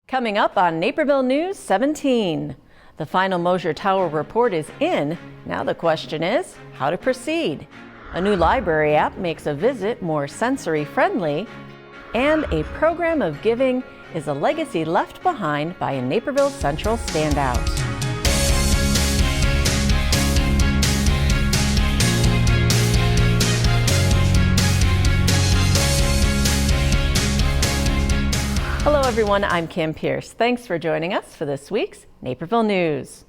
Coming up on Naperville News 17. The final Moser Tower report is in. Now the question is how to proceed. A new library app makes a visit more sensory friendly. And a program of giving is a legacy left behind by a Naperville Central standout. Hello everyone, I'm Kim Pierce. Thanks for joining us for this week's Naperville News.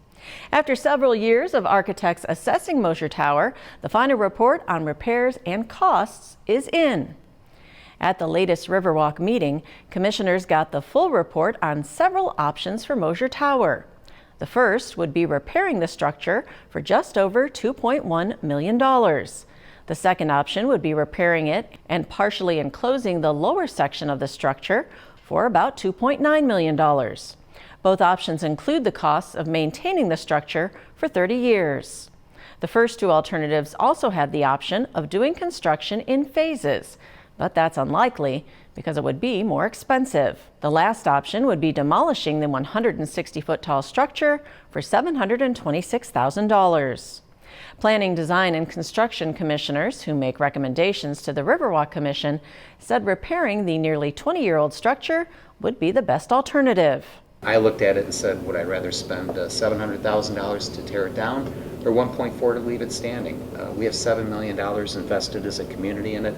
After several years of architects assessing Moser Tower, the final report on repairs and costs is in. At the latest Riverwalk meeting, commissioners got the full report on several options for Moser Tower. The first would be repairing the structure for just over $2.1 million. The second option would be repairing it and partially enclosing the lower section of the structure for about $2.9 million. Both options include the costs of maintaining the structure for 30 years. The first two alternatives also had the option of doing construction in phases, but that's unlikely because it would be more expensive. The last option would be demolishing the 160-foot tall structure for $726,000. Planning, Design, and Construction commissioners who make recommendations to the Riverwalk Commission said repairing the nearly 20-year-old structure would be the best alternative. I looked at it and said, would I rather spend $700,000 to tear it down or $1.4 to leave it standing? We have $7 million invested as a community in it.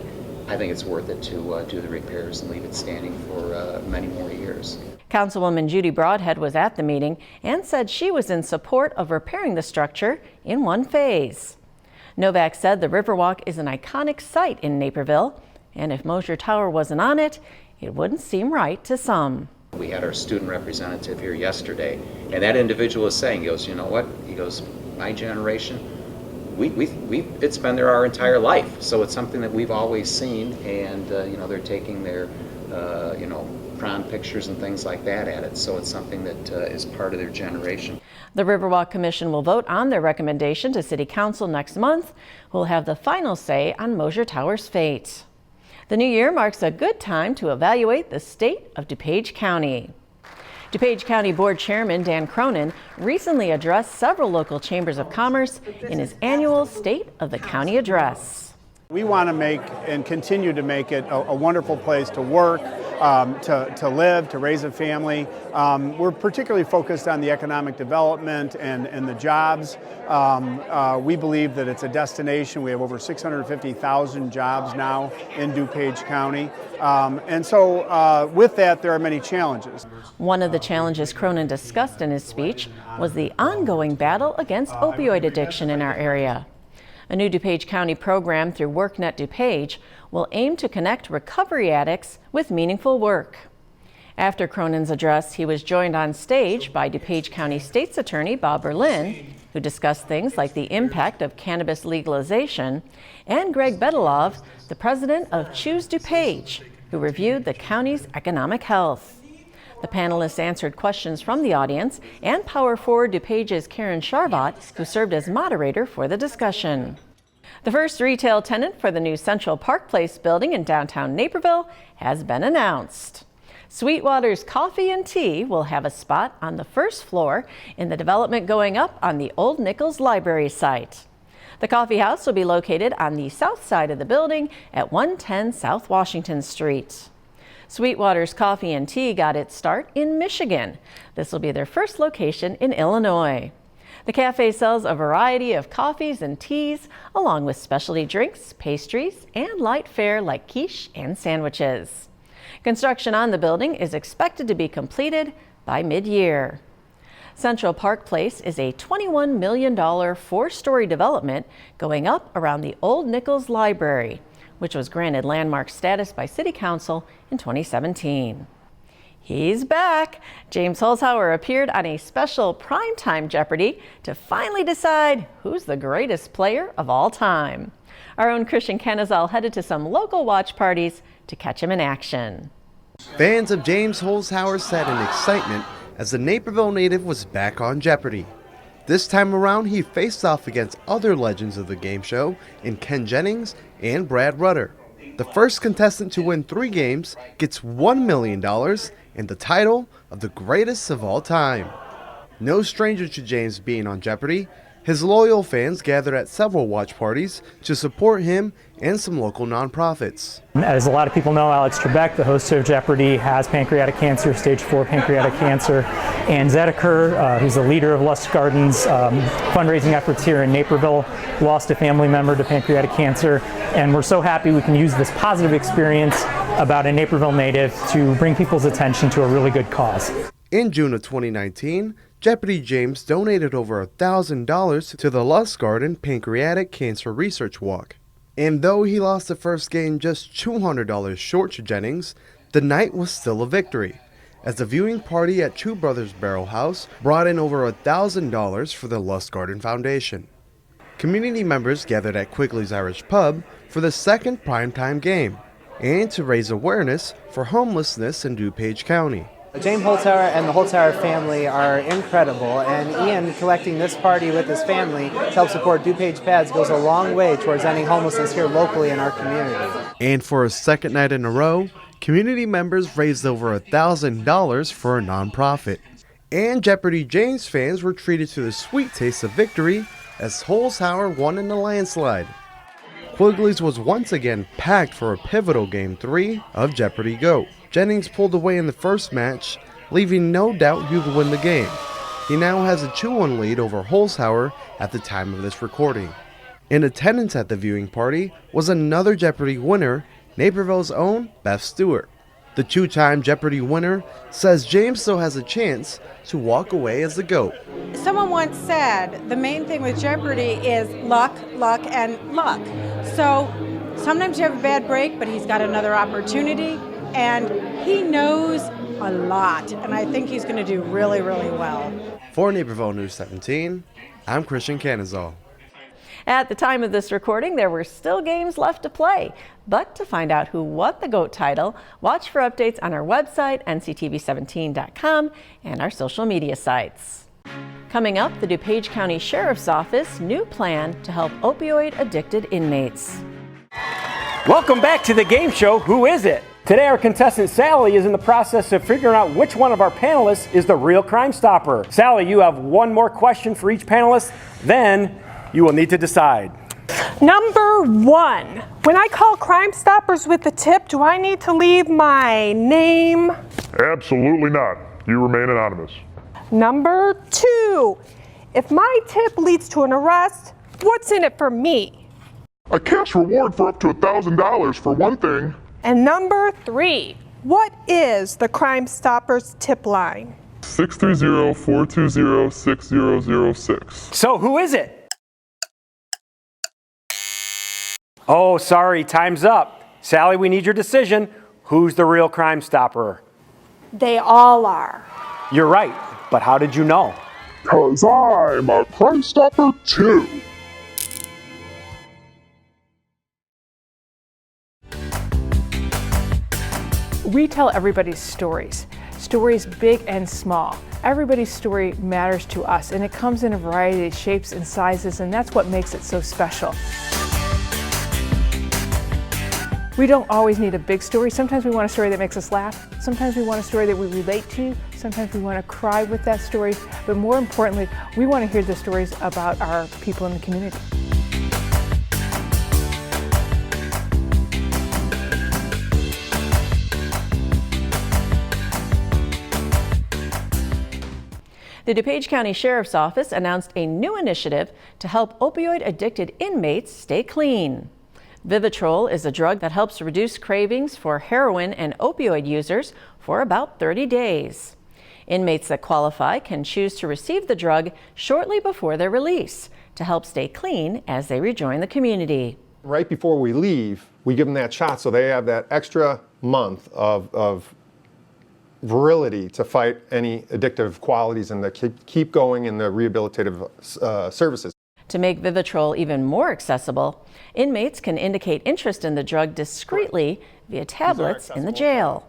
I think it's worth it to do the repairs and leave it standing for many more years. Councilwoman Judy Broadhead was at the meeting and said she was in support of repairing the structure in one phase. Novak said the Riverwalk is an iconic site in Naperville, and if Moser Tower wasn't on it, it wouldn't seem right to some. We had our student representative here yesterday, and that individual was saying, he goes, you know what? He goes, my generation, it's been there our entire life, so it's something that we've always seen, and they're taking their prom pictures and things like that at it, so it's something that is part of their generation. The Riverwalk Commission will vote on their recommendation to City Council next month, who will have the final say on Moser Tower's fate. The new year marks a good time to evaluate the state of DuPage County. DuPage County Board Chairman Dan Cronin recently addressed several local chambers of commerce in his annual State of the County address. We want to make and continue to make it a wonderful place to work, to live, to raise a family. We're particularly focused on the economic development and the jobs. We believe that it's a destination. We have over 650,000 jobs now in DuPage County. And so with that, there are many challenges. One of the challenges Cronin discussed in his speech was the ongoing battle against opioid addiction in our area. A new DuPage County program through WorkNet DuPage will aim to connect recovery addicts with meaningful work. After Cronin's address, he was joined on stage by DuPage County State's Attorney Bob Berlin, who discussed things like the impact of cannabis legalization, and Greg Bedelov, the president of Choose DuPage, who reviewed the county's economic health. The panelists answered questions from the audience and Power Forward DuPage's Karen Charvat, who served as moderator for the discussion. The first retail tenant for the new Central Park Place building in downtown Naperville has been announced. Sweetwater's Coffee and Tea will have a spot on the first floor in the development going up on the Old Nichols Library site. The coffee house will be located on the south side of the building at 110 South Washington Street. Sweetwater's Coffee and Tea got its start in Michigan. This will be their first location in Illinois. The cafe sells a variety of coffees and teas, along with specialty drinks, pastries, and light fare like quiche and sandwiches. Construction on the building is expected to be completed by mid-year. Central Park Place is a $21 million four-story development going up around the Old Nichols Library, which was granted landmark status by City Council in 2017. He's back! James Holzhauer appeared on a special primetime Jeopardy to finally decide who's the greatest player of all time. Our own Christian Canizal headed to some local watch parties to catch him in action. Fans of James Holzhauer said in excitement as the Naperville native was back on Jeopardy. This time around, he faced off against other legends of the game show in Ken Jennings and Brad Rutter. The The first contestant to win 3 games gets $1 million and the title of the greatest of all time. No stranger to James being on Jeopardy! His loyal fans gathered at several watch parties to support him and some local nonprofits. As a lot of people know, Alex Trebek, the host of Jeopardy! Has pancreatic cancer, stage 4 pancreatic cancer. And Zedeker, who's the leader of Lust Gardens fundraising efforts here in Naperville, lost a family member to pancreatic cancer. And we're so happy we can use this positive experience about a Naperville native to bring people's attention to a really good cause. In June of 2019, Jeopardy! James donated over $1,000 to the Lust Garden Pancreatic Cancer Research Walk. And though he lost the first game just $200 short to Jennings, the night was still a victory, as the viewing party at Two Brothers Barrel House brought in over $1,000 for the Lust Garden Foundation. Community members gathered at Quigley's Irish Pub for the second primetime game, and to raise awareness for homelessness in DuPage County. James Holzhauer and the Holzhauer family are incredible, and Ian collecting this party with his family to help support DuPage Pads goes a long way towards ending homelessness here locally in our community. And for a second night in a row, community members raised over $1,000 for a nonprofit. And Jeopardy! James fans were treated to the sweet taste of victory as Holzhauer won in a landslide. Quigley's was once again packed for a pivotal Game 3 of Jeopardy! Go! Jennings pulled away in the first match, leaving no doubt he would win the game. He now has a 2-1 lead over Holzhauer at the time of this recording. In attendance at the viewing party was another Jeopardy! Winner, Naperville's own Beth Stewart. The 2-time Jeopardy! Winner says James still has a chance to walk away as the GOAT. Someone once said the main thing with Jeopardy! Is luck, luck, and luck. So sometimes you have a bad break, but he's got another opportunity. And he knows a lot, and I think he's going to do really, really well. For Naperville News 17, I'm Christian Canizal. At the time of this recording, there were still games left to play. But to find out who won the GOAT title, watch for updates on our website, nctv17.com, and our social media sites. Coming up, the DuPage County Sheriff's Office new plan to help opioid-addicted inmates. Welcome back to the game show, Who Is It? Today our contestant Sally is in the process of figuring out which one of our panelists is the real Crime Stopper. Sally, you have one more question for each panelist, then you will need to decide. Number 1, when I call Crime Stoppers with the tip, do I need to leave my name? Absolutely not. You remain anonymous. Number 2, if my tip leads to an arrest, what's in it for me? A cash reward for up to $1,000 for one thing. And number 3, what is the Crime Stoppers tip line? 630-420-6006. So who is it? Oh, sorry, time's up. Sally, we need your decision. Who's the real Crime Stopper? They all are. You're right, but how did you know? 'Cause I'm a Crime Stopper too. We tell everybody's stories big and small. Everybody's story matters to us, and it comes in a variety of shapes and sizes, and that's what makes it so special. We don't always need a big story. Sometimes we want a story that makes us laugh. Sometimes we want a story that we relate to. Sometimes we want to cry with that story. But more importantly, we want to hear the stories about our people in the community. The DuPage County Sheriff's Office announced a new initiative to help opioid-addicted inmates stay clean. Vivitrol is a drug that helps reduce cravings for heroin and opioid users for about 30 days. Inmates that qualify can choose to receive the drug shortly before their release to help stay clean as they rejoin the community. Right before we leave, we give them that shot so they have that extra month of virility to fight any addictive qualities and to keep going in the rehabilitative services. To make Vivitrol even more accessible, inmates can indicate interest in the drug discreetly via tablets in the jail.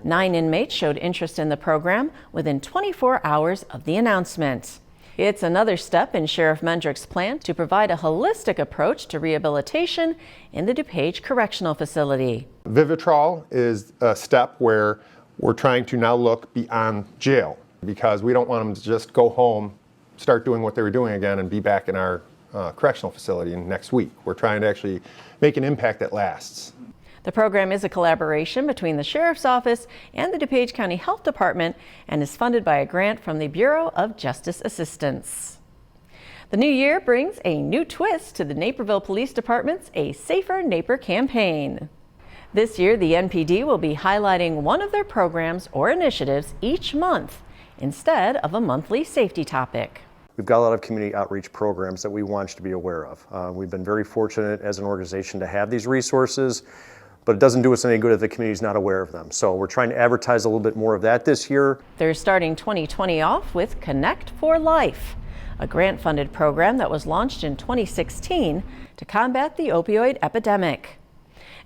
9 inmates showed interest in the program within 24 hours of the announcement. It's another step in Sheriff Mendrick's plan to provide a holistic approach to rehabilitation in the DuPage Correctional Facility. Vivitrol is a step where we're trying to now look beyond jail, because we don't want them to just go home, start doing what they were doing again, and be back in our correctional facility next week. We're trying to actually make an impact that lasts. The program is a collaboration between the Sheriff's Office and the DuPage County Health Department and is funded by a grant from the Bureau of Justice Assistance. The new year brings a new twist to the Naperville Police Department's A Safer Naper campaign. This year, the NPD will be highlighting one of their programs or initiatives each month instead of a monthly safety topic. We've got a lot of community outreach programs that we want you to be aware of. We've been very fortunate as an organization to have these resources, but it doesn't do us any good if the community's not aware of them. So we're trying to advertise a little bit more of that this year. They're starting 2020 off with Connect for Life, a grant-funded program that was launched in 2016 to combat the opioid epidemic.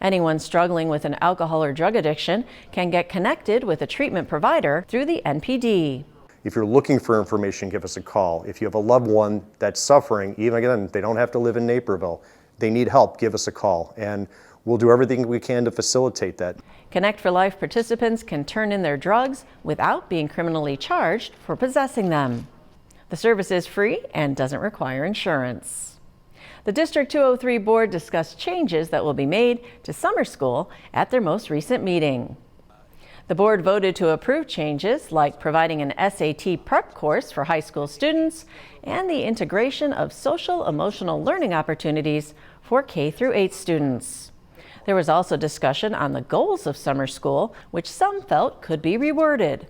Anyone struggling with an alcohol or drug addiction can get connected with a treatment provider through the NPD. If you're looking for information, give us a call. If you have a loved one that's suffering, even again, they don't have to live in Naperville, they need help, give us a call, and we'll do everything we can to facilitate that. Connect for Life participants can turn in their drugs without being criminally charged for possessing them. The service is free and doesn't require insurance. The District 203 board discussed changes that will be made to summer school at their most recent meeting. The board voted to approve changes like providing an SAT prep course for high school students and the integration of social emotional learning opportunities for K-8 students. There was also discussion on the goals of summer school, which some felt could be reworded.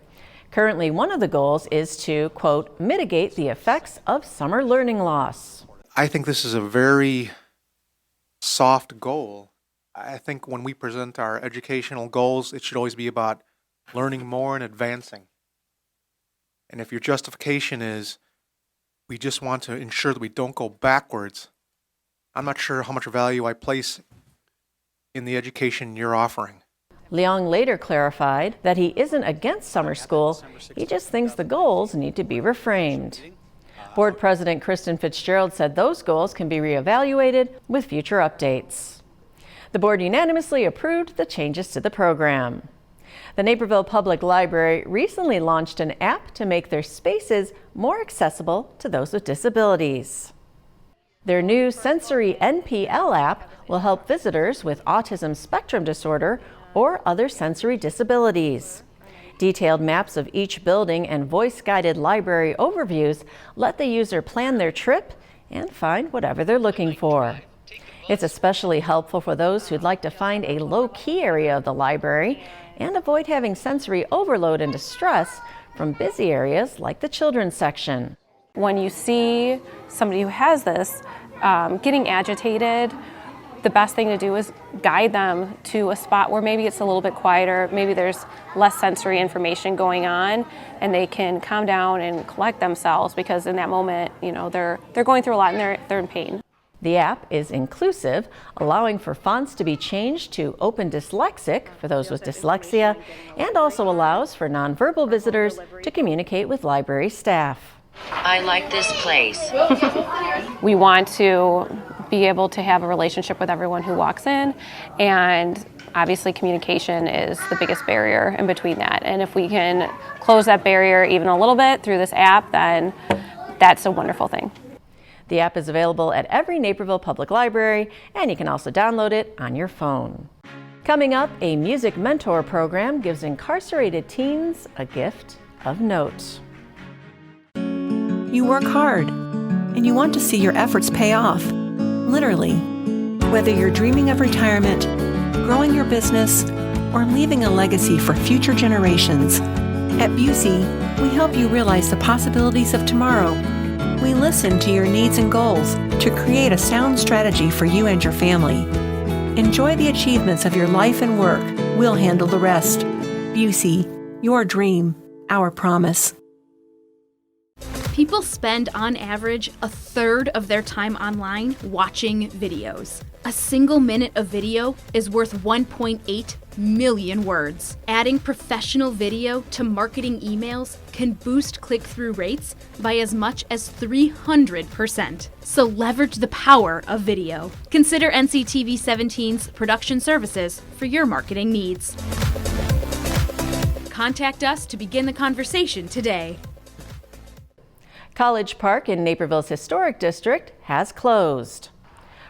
Currently, one of the goals is to, quote, mitigate the effects of summer learning loss. I think this is a very soft goal. I think when we present our educational goals, it should always be about learning more and advancing. And if your justification is, we just want to ensure that we don't go backwards, I'm not sure how much value I place in the education you're offering. Leong later clarified that he isn't against summer school, he just thinks the goals need to be reframed. Board President Kristen Fitzgerald said those goals can be reevaluated with future updates. The board unanimously approved the changes to the program. The Naperville Public Library recently launched an app to make their spaces more accessible to those with disabilities. Their new Sensory NPL app will help visitors with autism spectrum disorder or other sensory disabilities. Detailed maps of each building and voice-guided library overviews let the user plan their trip and find whatever they're looking for. It's especially helpful for those who'd like to find a low-key area of the library and avoid having sensory overload and distress from busy areas like the children's section. When you see somebody who has this getting agitated, the best thing to do is guide them to a spot where maybe it's a little bit quieter, maybe there's less sensory information going on, and they can calm down and collect themselves, because in that moment, you know, they're going through a lot and they're in pain. The app is inclusive, allowing for fonts to be changed to Open Dyslexic for those with dyslexia, and also allows for nonverbal visitors to communicate with library staff. I like this place. We want to be able to have a relationship with everyone who walks in, and obviously communication is the biggest barrier in between that. And if we can close that barrier even a little bit through this app, then that's a wonderful thing. The app is available at every Naperville Public Library, and you can also download it on your phone. Coming up, a music mentor program gives incarcerated teens a gift of note. You work hard, and you want to see your efforts pay off, literally. Whether you're dreaming of retirement, growing your business, or leaving a legacy for future generations, at Busey, we help you realize the possibilities of tomorrow. We listen to your needs and goals to create a sound strategy for you and your family. Enjoy the achievements of your life and work. We'll handle the rest. Busey, your dream, our promise. People spend, on average, a third of their time online watching videos. A single minute of video is worth 1.8 million words. Adding professional video to marketing emails can boost click-through rates by as much as 300%. So leverage the power of video. Consider NCTV 17's production services for your marketing needs. Contact us to begin the conversation today. College Park in Naperville's historic district has closed.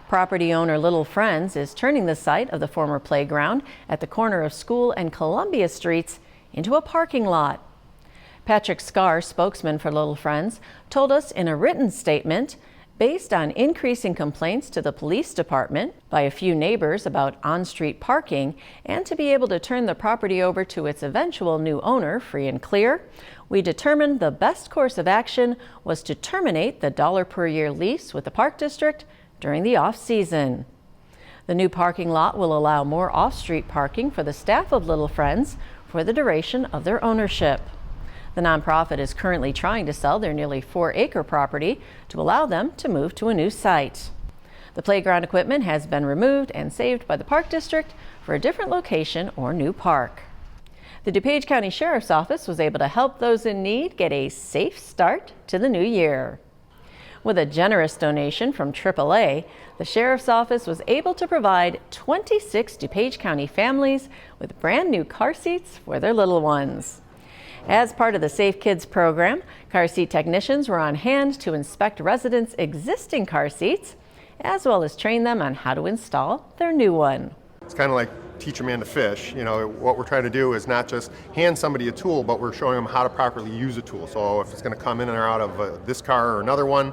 Property owner Little Friends is turning the site of the former playground at the corner of School and Columbia Streets into a parking lot. Patrick Scarr, spokesman for Little Friends, told us in a written statement, based on increasing complaints to the police department by a few neighbors about on-street parking and to be able to turn the property over to its eventual new owner free and clear, we determined the best course of action was to terminate the $1 per year lease with the Park District during the off-season. The new parking lot will allow more off-street parking for the staff of Little Friends for the duration of their ownership. The nonprofit is currently trying to sell their nearly 4-acre property to allow them to move to a new site. The playground equipment has been removed and saved by the Park District for a different location or new park. The DuPage County Sheriff's Office was able to help those in need get a safe start to the new year. With a generous donation from AAA, the Sheriff's Office was able to provide 26 DuPage County families with brand new car seats for their little ones. As part of the Safe Kids program, car seat technicians were on hand to inspect residents' existing car seats, as well as train them on how to install their new one. It's kind of like teach a man to fish. You know, what we're trying to do is not just hand somebody a tool, but we're showing them how to properly use a tool. So if it's going to come in and out of this car or another one,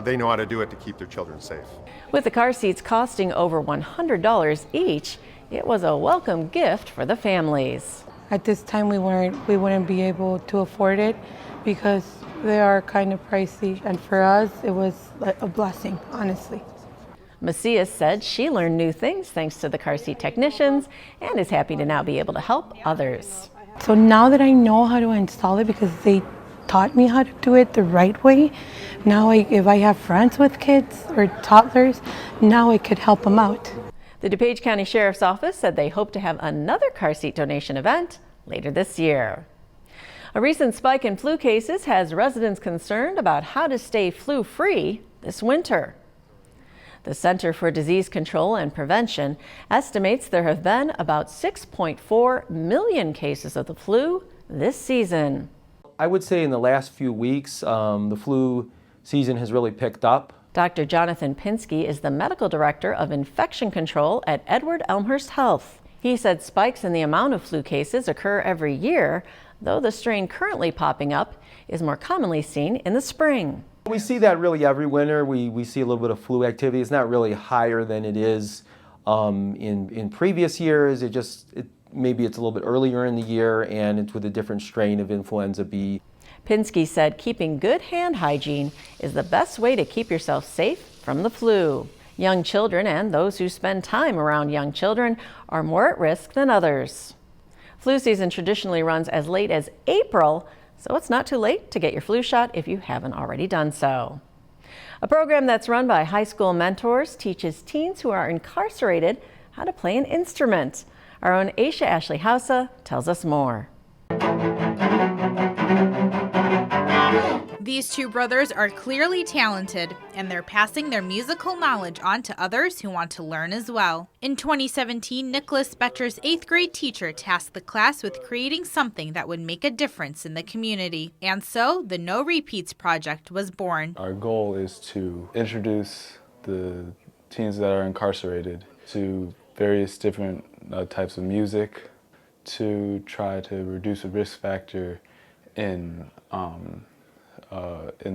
they know how to do it to keep their children safe. With the car seats costing over $100 each, it was a welcome gift for the families. At this time, we wouldn't be able to afford it because they are kind of pricey. And for us, it was a blessing, honestly. Macias said she learned new things thanks to the car seat technicians and is happy to now be able to help others. So now that I know how to install it because they taught me how to do it the right way, now if I have friends with kids or toddlers, now I could help them out. The DuPage County Sheriff's Office said they hope to have another car seat donation event later this year. A recent spike in flu cases has residents concerned about how to stay flu-free this winter. The Center for Disease Control and Prevention estimates there have been about 6.4 million cases of the flu this season. I would say in the last few weeks, the flu season has really picked up. Dr. Jonathan Pinsky is the medical director of infection control at Edward Elmhurst Health. He said spikes in the amount of flu cases occur every year, though the strain currently popping up is more commonly seen in the spring. We see that really every winter. We see a little bit of flu activity. It's not really higher than it is in previous years. Maybe it's a little bit earlier in the year, and it's with a different strain of influenza B. Pinsky said keeping good hand hygiene is the best way to keep yourself safe from the flu. Young children and those who spend time around young children are more at risk than others. Flu season traditionally runs as late as April, so it's not too late to get your flu shot if you haven't already done so. A program that's run by high school mentors teaches teens who are incarcerated how to play an instrument. Our own Aisha Ashley Hausa tells us more. These two brothers are clearly talented, and they're passing their musical knowledge on to others who want to learn as well. In 2017, Nicholas Betcher's 8th grade teacher tasked the class with creating something that would make a difference in the community. And so, the No Repeats Project was born. Our goal is to introduce the teens that are incarcerated to various different types of music to try to reduce the risk factor in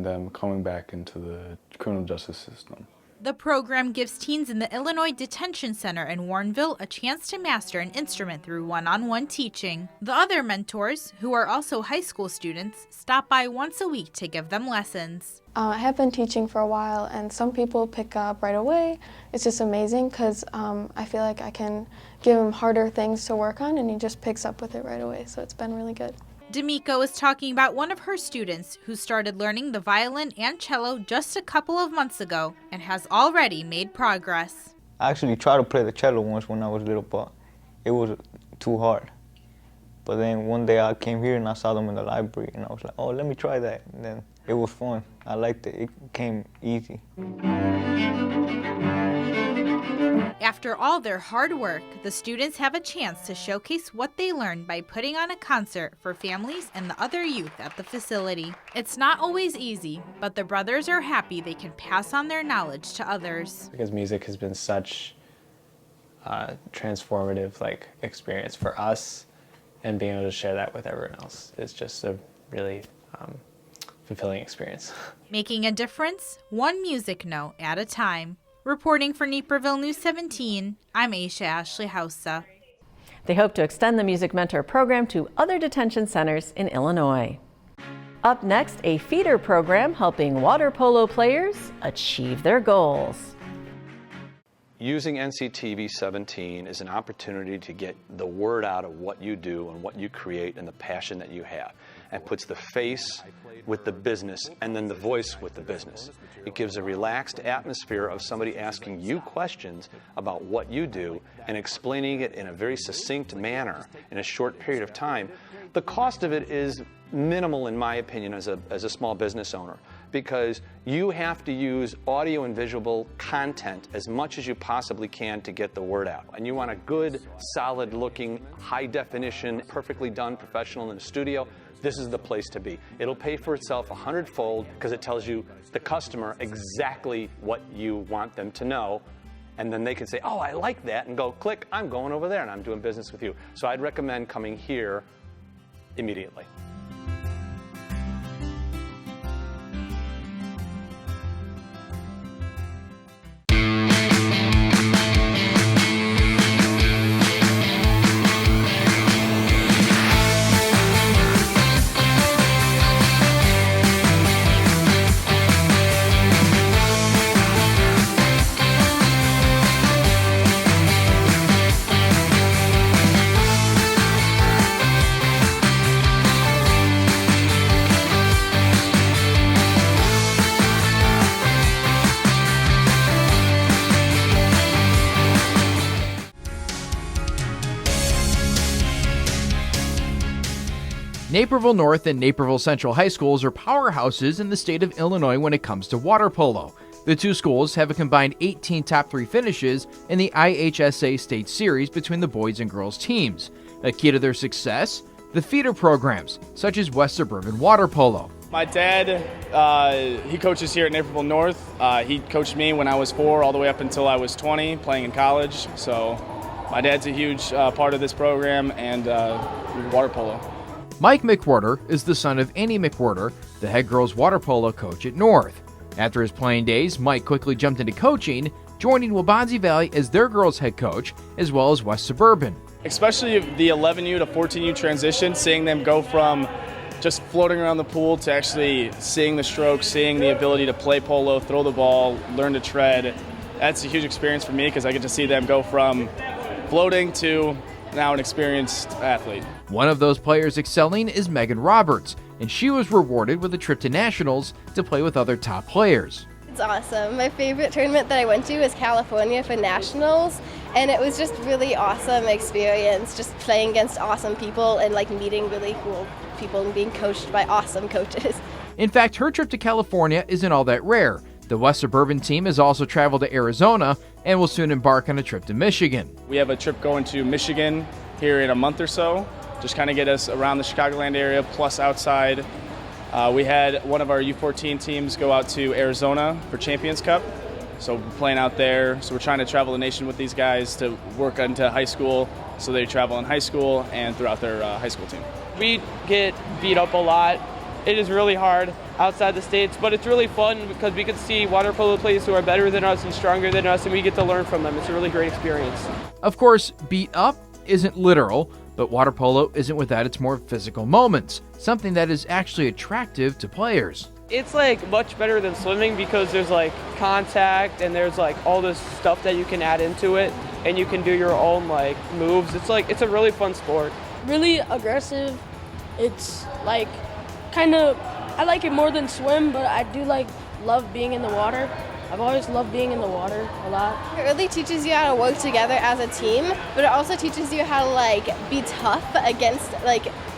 them coming back into the criminal justice system. The program gives teens in the Illinois Detention Center in Warrenville a chance to master an instrument through one-on-one teaching. The other mentors, who are also high school students, stop by once a week to give them lessons. I have been teaching for a while, and some people pick up right away. It's just amazing because I feel like I can give him harder things to work on, and he just picks up with it right away, so it's been really good. D'Amico is talking about one of her students who started learning the violin and cello just a couple of months ago and has already made progress. I actually tried to play the cello once when I was little, but it was too hard. But then one day I came here and I saw them in the library and I was like, oh, let me try that. And then it was fun. I liked it. It came easy. After all their hard work, the students have a chance to showcase what they learned by putting on a concert for families and the other youth at the facility. It's not always easy, but the brothers are happy they can pass on their knowledge to others. Because music has been such a transformative experience for us, and being able to share that with everyone else is just a really fulfilling experience. Making a difference, one music note at a time. Reporting for Naperville News 17, I'm Aisha Ashley Hausa. They hope to extend the Music Mentor program to other detention centers in Illinois. Up next, a feeder program helping water polo players achieve their goals. Using NCTV 17 is an opportunity to get the word out of what you do and what you create and the passion that you have, and puts the face with the business and then the voice with the business. It gives a relaxed atmosphere of somebody asking you questions about what you do and explaining it in a very succinct manner in a short period of time. The cost of it is minimal, in my opinion, as a small business owner, because you have to use audio and visual content as much as you possibly can to get the word out. And you want a good, solid looking, high definition, perfectly done professional in the studio. This is the place to be. It'll pay for itself 100-fold because it tells you, the customer, exactly what you want them to know. And then they can say, oh, I like that, and go, click, I'm going over there and I'm doing business with you. So I'd recommend coming here immediately. Naperville North and Naperville Central High Schools are powerhouses in the state of Illinois when it comes to water polo. The two schools have a combined 18 top 3 finishes in the IHSA State Series between the boys and girls teams. A key to their success? The feeder programs, such as West Suburban Water Polo. My dad, he coaches here at Naperville North. He coached me when I was 4 all the way up until I was 20, playing in college. So my dad's a huge part of this program and water polo. Mike McWhorter is the son of Annie McWhorter, the head girls water polo coach at North. After his playing days, Mike quickly jumped into coaching, joining Waubonsie Valley as their girls head coach, as well as West Suburban. Especially the 11U to 14U transition, seeing them go from just floating around the pool to actually seeing the strokes, seeing the ability to play polo, throw the ball, learn to tread. That's a huge experience for me because I get to see them go from floating to now an experienced athlete. One of those players excelling is Megan Roberts, and she was rewarded with a trip to nationals to play with other top players. It's awesome. My favorite tournament that I went to was California for nationals, and it was just really awesome experience, just playing against awesome people and meeting really cool people and being coached by awesome coaches. In fact, her trip to California isn't all that rare. The West Suburban team has also traveled to Arizona and will soon embark on a trip to Michigan. We have a trip going to Michigan here in a month or so, just kind of get us around the Chicagoland area plus outside. We had one of our U14 teams go out to Arizona for Champions Cup, so we're playing out there. So we're trying to travel the nation with these guys to work into high school, so they travel in high school and throughout their high school team. We get beat up a lot. It is really hard outside the states, but it's really fun because we get to see water polo players who are better than us and stronger than us, and we get to learn from them. It's a really great experience. Of course, beat up isn't literal, but water polo isn't without its more physical moments, something that is actually attractive to players. It's much better than swimming because there's contact and there's all this stuff that you can add into it, and you can do your own moves. It's a really fun sport. Really aggressive It's like I like it more than swim, but I do love being in the water. I've always loved being in the water a lot. It really teaches you how to work together as a team, but it also teaches you how to be tough against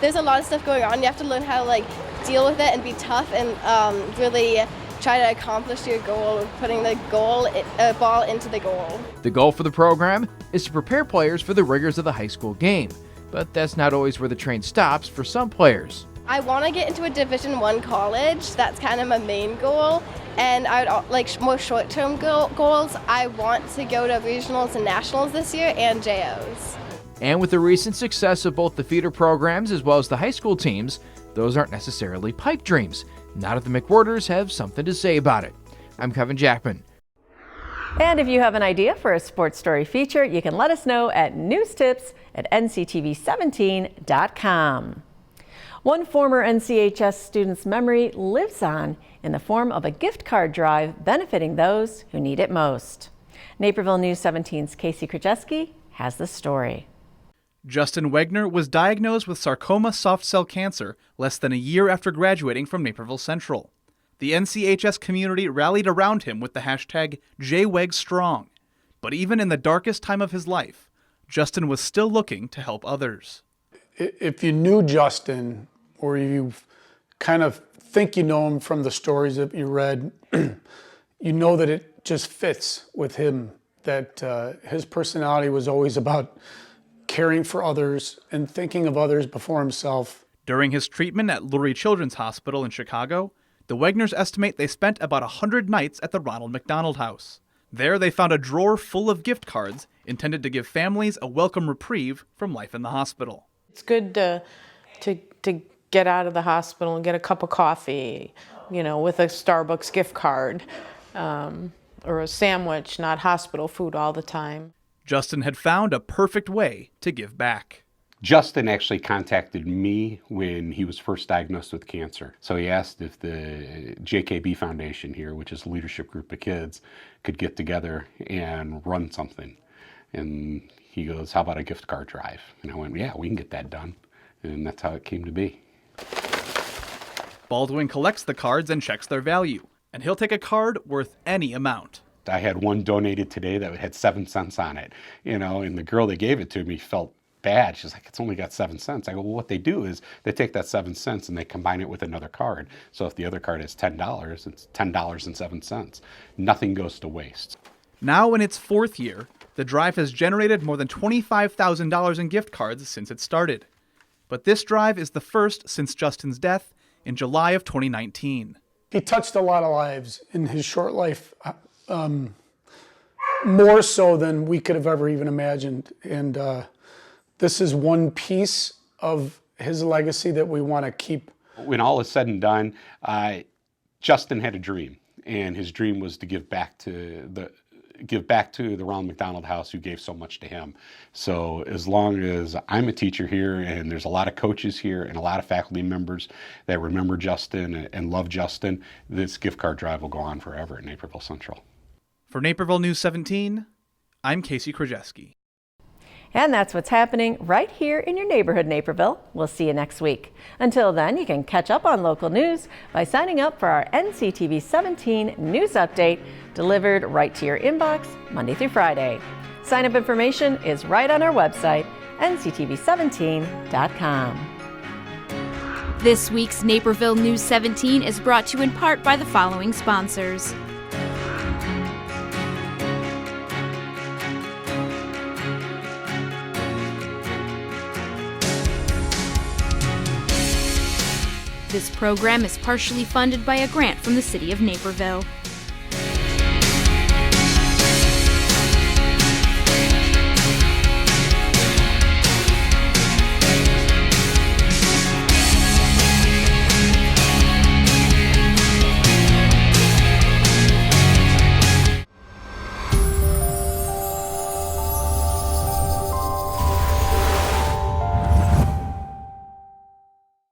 there's a lot of stuff going on. You have to learn how to deal with it and be tough and really try to accomplish your goal of putting the ball into the goal. The goal for the program is to prepare players for the rigors of the high school game, but that's not always where the train stops for some players. I want to get into a Division I college. That's kind of my main goal. And I would more short-term goals. I want to go to regionals and nationals this year and JOs. And with the recent success of both the feeder programs as well as the high school teams, those aren't necessarily pipe dreams. Not if the McWhorters have something to say about it. I'm Kevin Jackman. And if you have an idea for a sports story feature, you can let us know at newstips@nctv17.com. One former NCHS student's memory lives on in the form of a gift card drive benefiting those who need it most. Naperville News 17's Casey Krajewski has the story. Justin Wegner was diagnosed with sarcoma soft cell cancer less than a year after graduating from Naperville Central. The NCHS community rallied around him with the hashtag JWegStrong. But even in the darkest time of his life, Justin was still looking to help others. If you knew Justin, or you kind of think you know him from the stories that you read, you know that it just fits with him, that his personality was always about caring for others and thinking of others before himself. During his treatment at Lurie Children's Hospital in Chicago, the Wegners estimate they spent about 100 nights at the Ronald McDonald House. There they found a drawer full of gift cards intended to give families a welcome reprieve from life in the hospital. It's good to get out of the hospital and get a cup of coffee, with a Starbucks gift card, or a sandwich, not hospital food all the time. Justin had found a perfect way to give back. Justin actually contacted me when he was first diagnosed with cancer. So he asked if the JKB Foundation here, which is a leadership group of kids, could get together and run something. And he goes, how about a gift card drive? And I went, yeah, we can get that done. And that's how it came to be. Baldwin collects the cards and checks their value, and he'll take a card worth any amount. I had one donated today that had 7 cents on it, and the girl that gave it to me felt bad. She's like, it's only got 7 cents. I go, well, what they do is they take that 7 cents and they combine it with another card. So if the other card is $10, it's $10.07. Nothing goes to waste. Now in its 4th year, the drive has generated more than $25,000 in gift cards since it started. But this drive is the first since Justin's death in July of 2019. He touched a lot of lives in his short life, more so than we could have ever even imagined. And this is one piece of his legacy that we want to keep. When all is said and done, Justin had a dream, and his dream was to give back to the Ronald McDonald House, who gave so much to him. So as long as I'm a teacher here, and there's a lot of coaches here and a lot of faculty members that remember Justin and love Justin, this gift card drive will go on forever at Naperville Central. For Naperville News 17, I'm Casey Krajewski. And that's what's happening right here in your neighborhood, Naperville. We'll see you next week. Until then, you can catch up on local news by signing up for our NCTV 17 news update, delivered right to your inbox Monday through Friday. Sign-up information is right on our website, nctv17.com. This week's Naperville News 17 is brought to you in part by the following sponsors. This program is partially funded by a grant from the City of Naperville.